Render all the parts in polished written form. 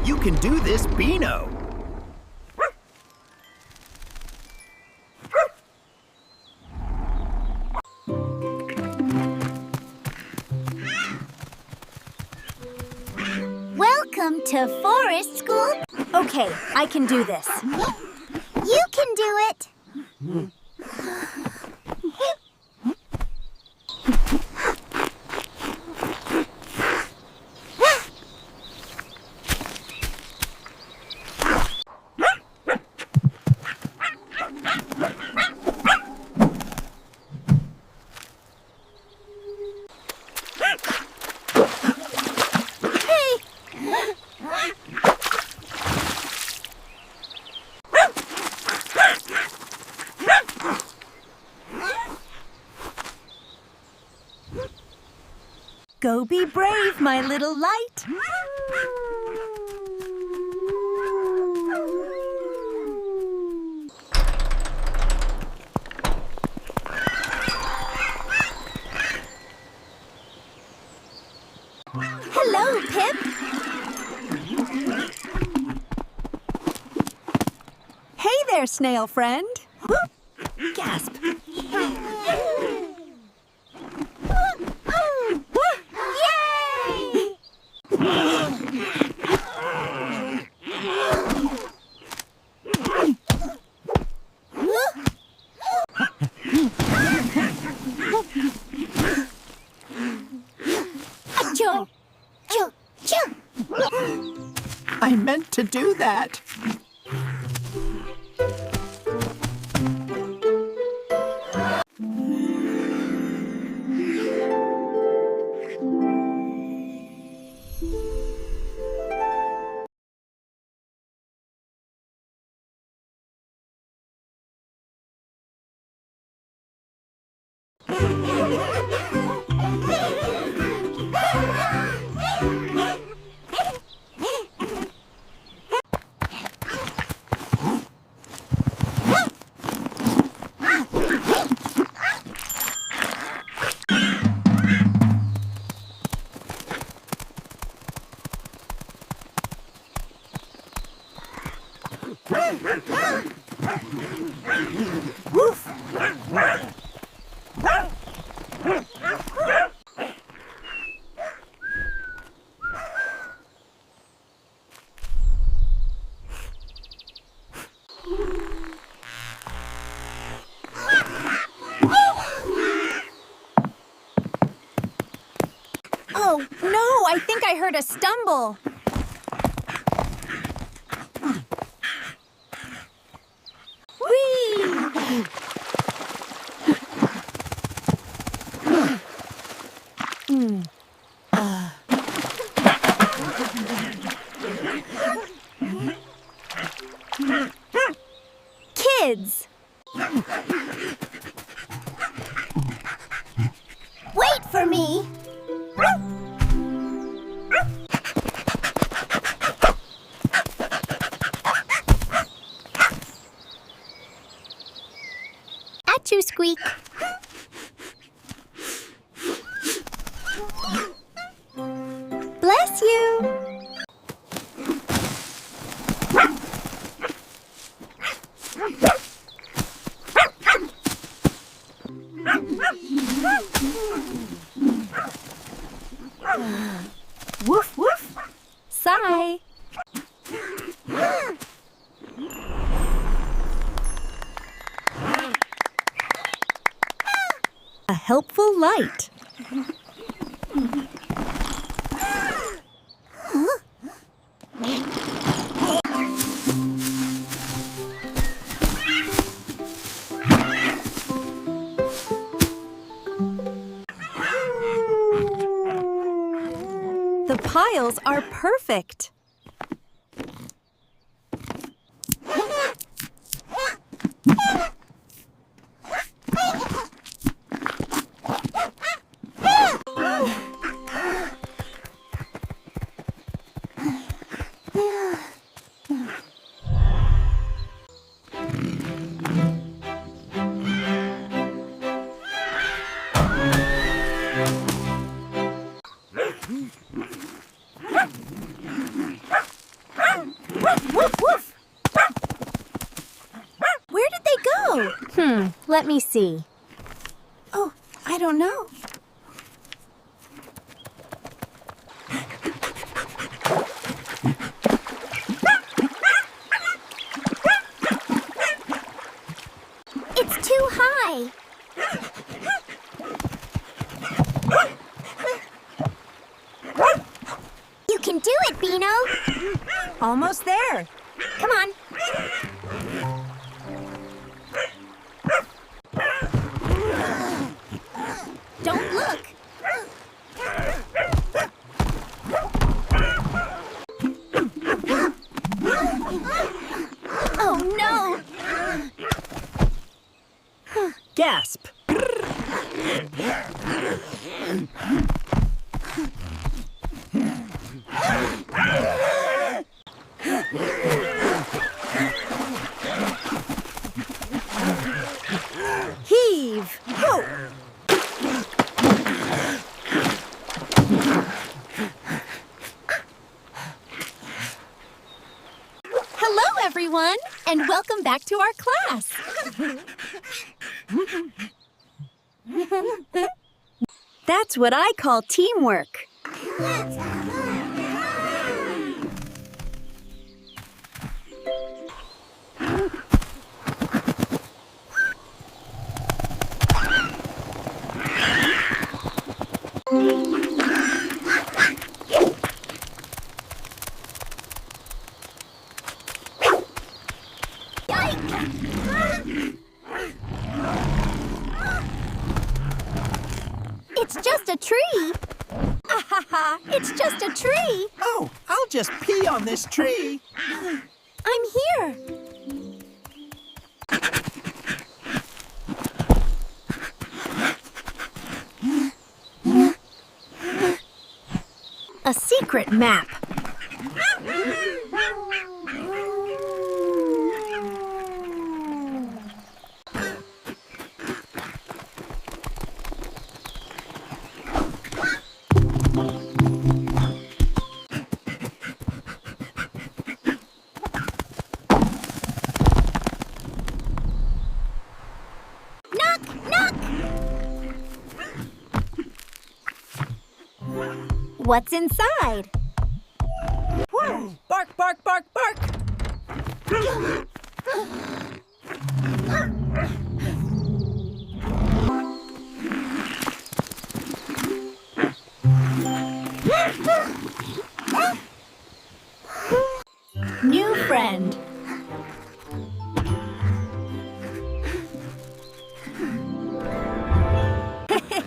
You can do this, Bino. Welcome to Forest School. Okay, I can do this. You can do it. Go be brave, my little light. Hello, Pip. Hey there, snail friend. Gasp. I meant to do that. Woof. Oh, no, I think I heard a stumble. Whee! Kids! Wait for me. Achoo, Squeak. Bless you. Woof, woof. Sigh. A helpful light. The piles are perfect. Let me see. Oh, I don't know. It's too high. You can do it, Bino. Almost there. Come on. Don't look. Oh, no. Gasp! Heave. Ho! Hello, everyone, and welcome back to our class. That's what I call teamwork. It's just a tree. It's just a tree. Oh, I'll just pee on this tree. I'm here. A secret map. What's inside? Whoa! Bark, bark, bark, bark! New friend.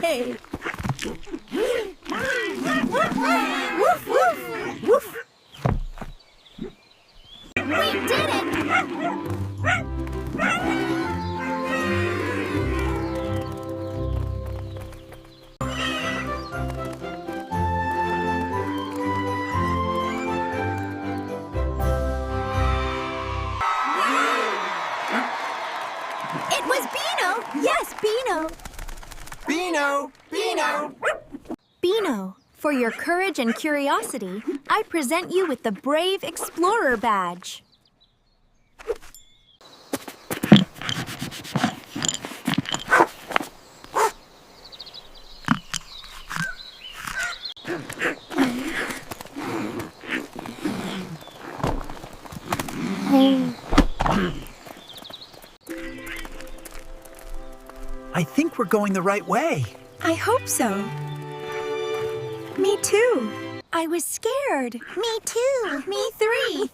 Hey. Woof, woof, woof. We did it! It was Bino! Yes, Bino. Bino! Bino! Bino, for your courage and curiosity, I present you with the Brave Explorer Badge. I think we're going the right way. I hope so. Me too. I was scared. Me too. Me three.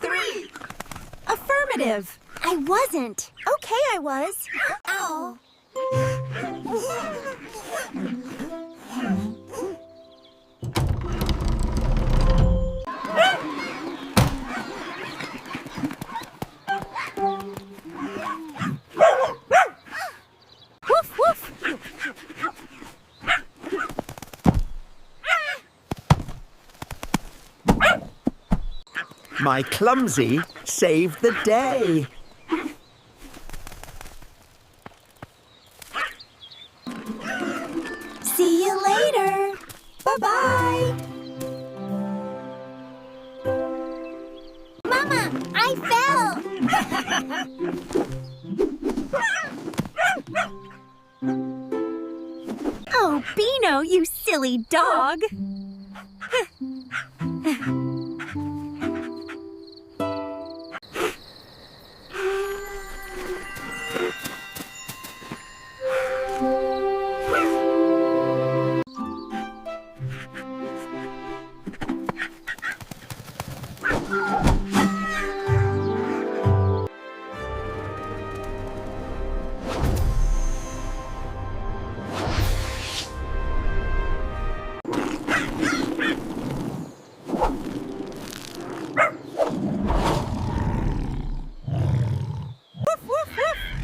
Affirmative. I wasn't. Okay, I was. Ow. Woof, woof. My Clumsy saved the day. See you later. Bye-bye. Mama, I fell. Bino, you silly dog!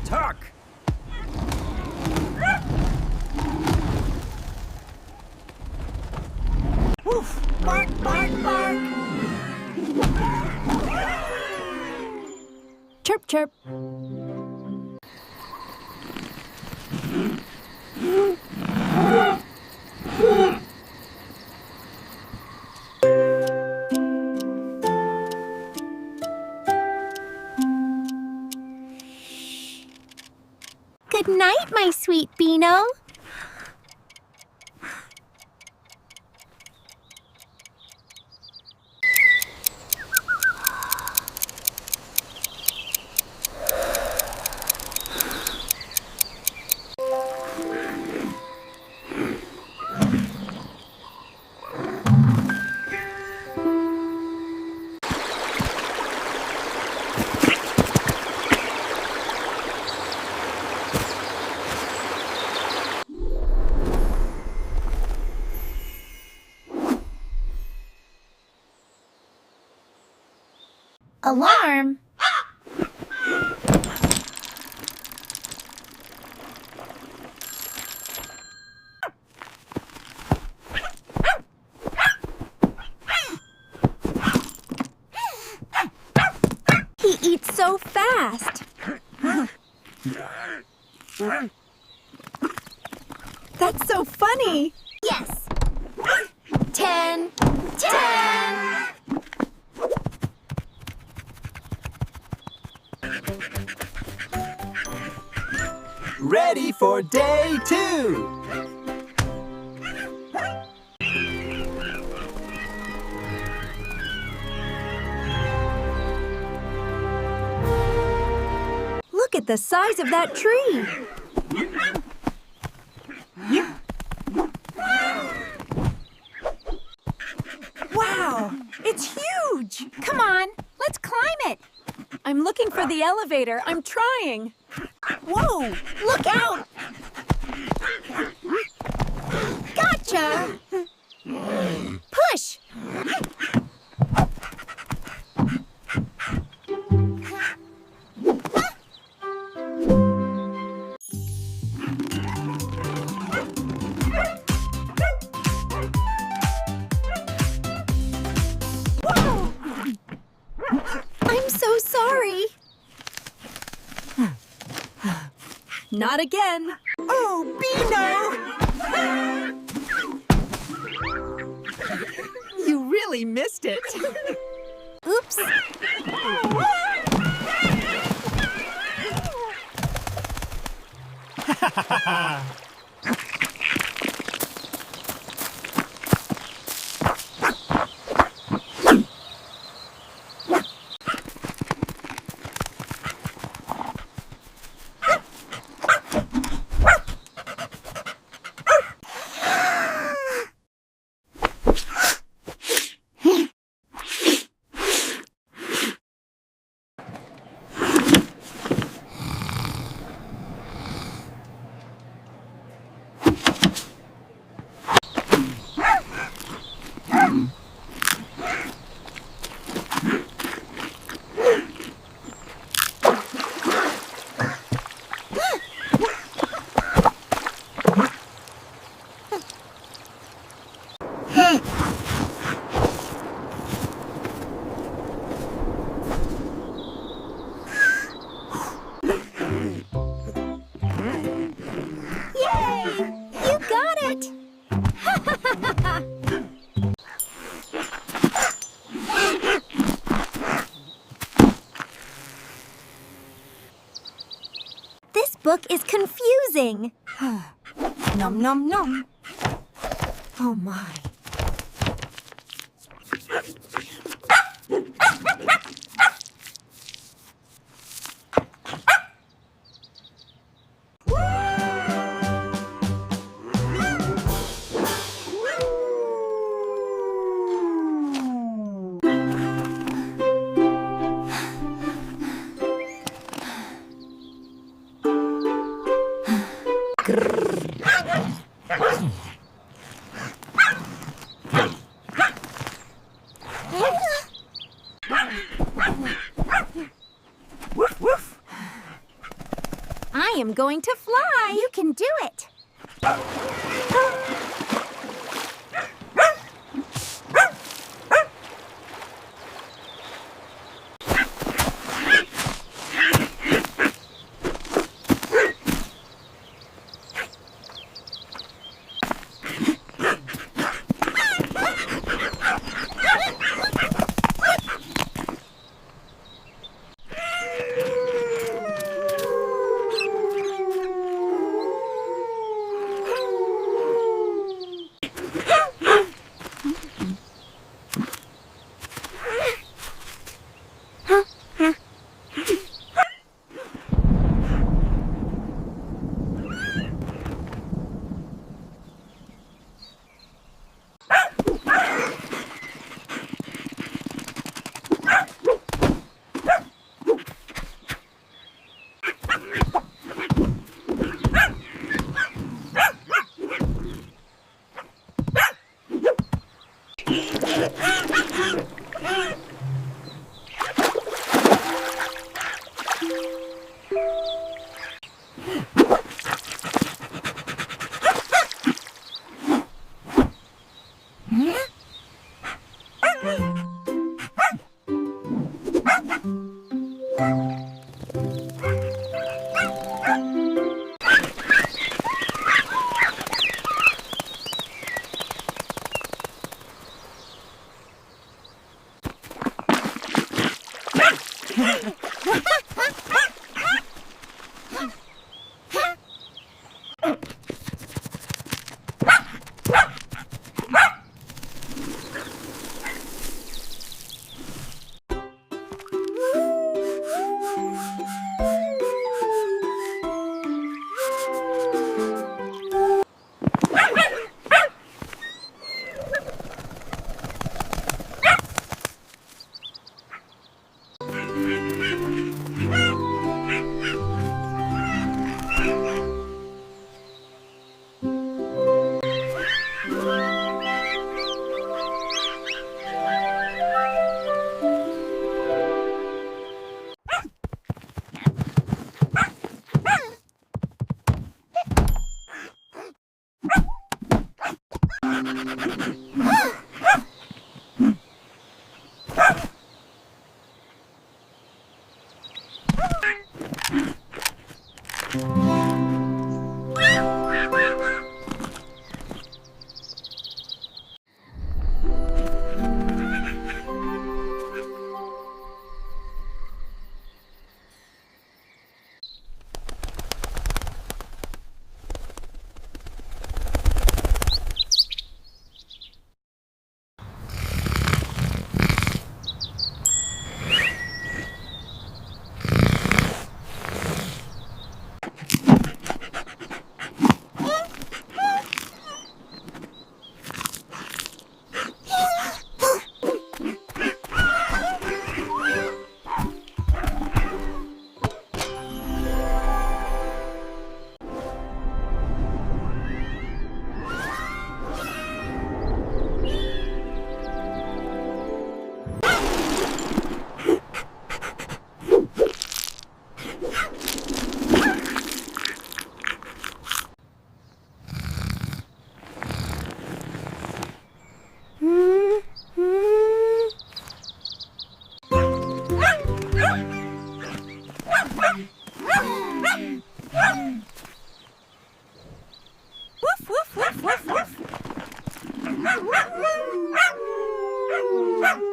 Tock! Woof! Bark, bark, bark! Chirp, chirp. Good night, my sweet Bino. Alarm! He eats so fast. That's so funny. Yes. 10, 10. Ready for day 2! Look at the size of that tree. Wow, it's huge. Come on, let's climb it. I'm looking for the elevator. I'm trying. Whoa, look out. Gotcha! Push! Whoa! I'm so sorry. Not again. Oh, Bino! You really missed it. Oops. Book is confusing. Nom nom nom. Oh, my. I am going to fly. You can do it. Woof, woof, woof, woof, woof.